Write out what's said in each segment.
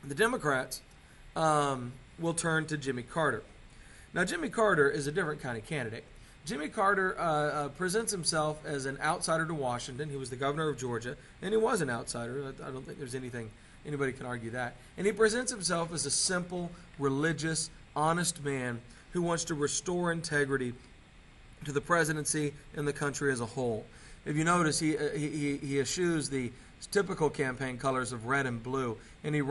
The Democrats will turn to Jimmy Carter. Now, Jimmy Carter is a different kind of candidate. Jimmy Carter presents himself as an outsider to Washington. He was the governor of Georgia, and he was an outsider. I don't think there's anybody can argue that. And he presents himself as a simple, religious, honest man who wants to restore integrity to the presidency and the country as a whole. If you notice, he eschews the typical campaign colors of red and blue, and he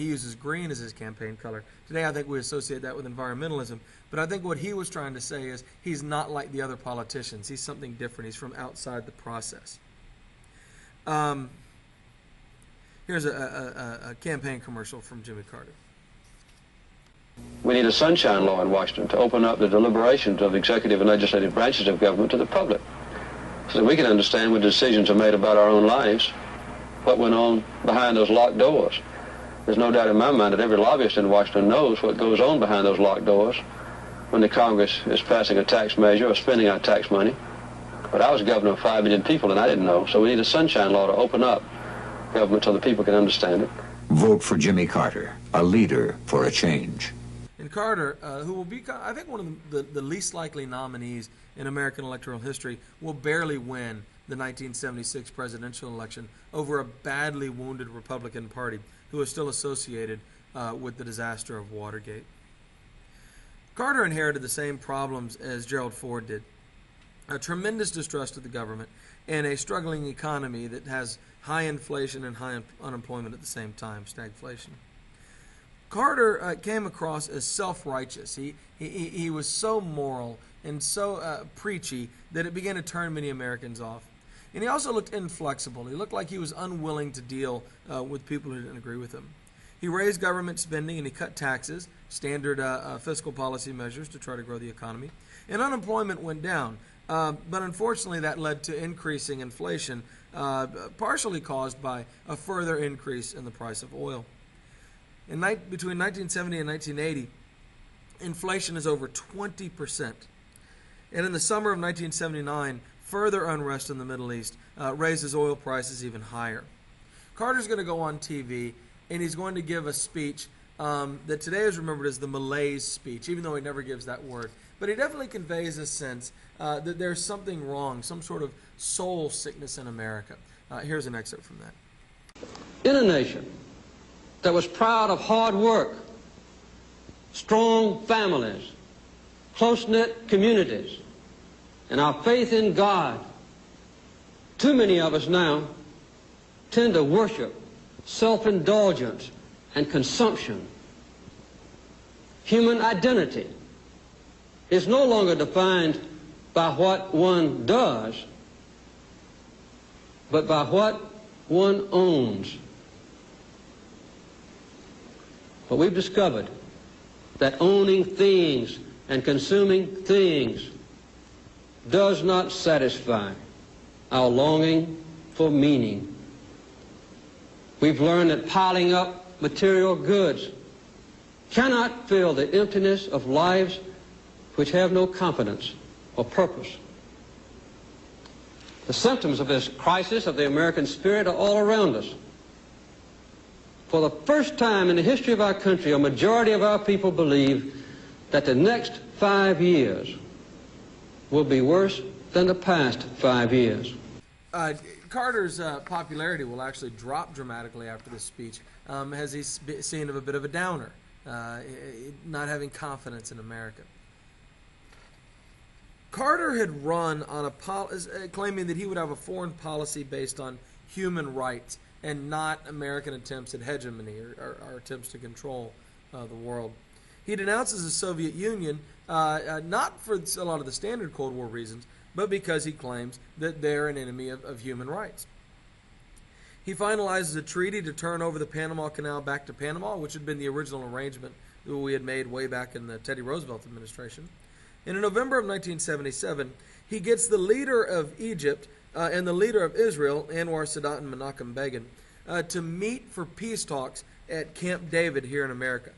uses green as his campaign color. Today, I think we associate that with environmentalism, but I think what he was trying to say is he's not like the other politicians. He's something different. He's from outside the process. Here's a campaign commercial from Jimmy Carter. We need a sunshine law in Washington to open up the deliberations of the executive and legislative branches of government to the public, so that we can understand when decisions are made about our own lives, what went on behind those locked doors. There's no doubt in my mind that every lobbyist in Washington knows what goes on behind those locked doors when the Congress is passing a tax measure or spending our tax money. But I was governor of 5 million people and I didn't know, so we need a sunshine law to open up government so the people can understand it. Vote for Jimmy Carter, a leader for a change. And Carter, who will be, I think, one of the least likely nominees in American electoral history, will barely win the 1976 presidential election over a badly wounded Republican Party who is still associated with the disaster of Watergate. Carter inherited the same problems as Gerald Ford did. A tremendous distrust of the government and a struggling economy that has high inflation and high unemployment at the same time, stagflation. Carter came across as self-righteous. He was so moral and so preachy that it began to turn many Americans off. And he also looked inflexible. He looked like he was unwilling to deal with people who didn't agree with him. He raised government spending and he cut taxes, standard fiscal policy measures to try to grow the economy. And unemployment went down. But unfortunately, that led to increasing inflation, partially caused by a further increase in the price of oil. Between 1970 and 1980, inflation is over 20%. And in the summer of 1979, further unrest in the Middle East raises oil prices even higher. Carter's going to go on TV, and he's going to give a speech that today is remembered as the malaise speech, even though he never gives that word. But he definitely conveys a sense that there's something wrong, some sort of soul sickness in America. Here's an excerpt from that. In a nation that was proud of hard work, strong families, close-knit communities, and our faith in God, too many of us now tend to worship self-indulgence and consumption. Human identity is no longer defined by what one does, but by what one owns. But we've discovered that owning things and consuming things does not satisfy our longing for meaning. We've learned that piling up material goods cannot fill the emptiness of lives which have no confidence or purpose. The symptoms of this crisis of the American spirit are all around us. For the first time in the history of our country, a majority of our people believe that the next 5 years will be worse than the past 5 years. Carter's popularity will actually drop dramatically after this speech, as he's seen of a bit of a downer, not having confidence in America. Carter had run on claiming that he would have a foreign policy based on human rights and not American attempts at hegemony or attempts to control the world. He denounces the Soviet Union not for a lot of the standard Cold War reasons, but because he claims that they're an enemy of human rights. He finalizes a treaty to turn over the Panama Canal back to Panama, which had been the original arrangement that we had made way back in the Teddy Roosevelt administration. And in November of 1977, he gets the leader of Egypt and the leader of Israel, Anwar Sadat and Menachem Begin, to meet for peace talks at Camp David here in America.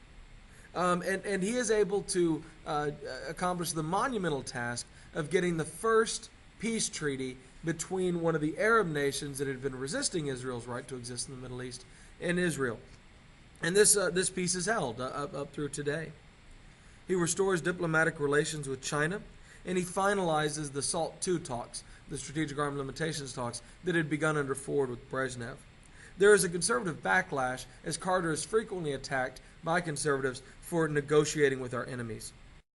And he is able to accomplish the monumental task of getting the first peace treaty between one of the Arab nations that had been resisting Israel's right to exist in the Middle East and Israel. And this peace is held up through today. He restores diplomatic relations with China, and he finalizes the SALT II talks, the strategic arms limitations talks, that had begun under Ford with Brezhnev. There is a conservative backlash as Carter is frequently attacked by conservatives for negotiating with our enemies.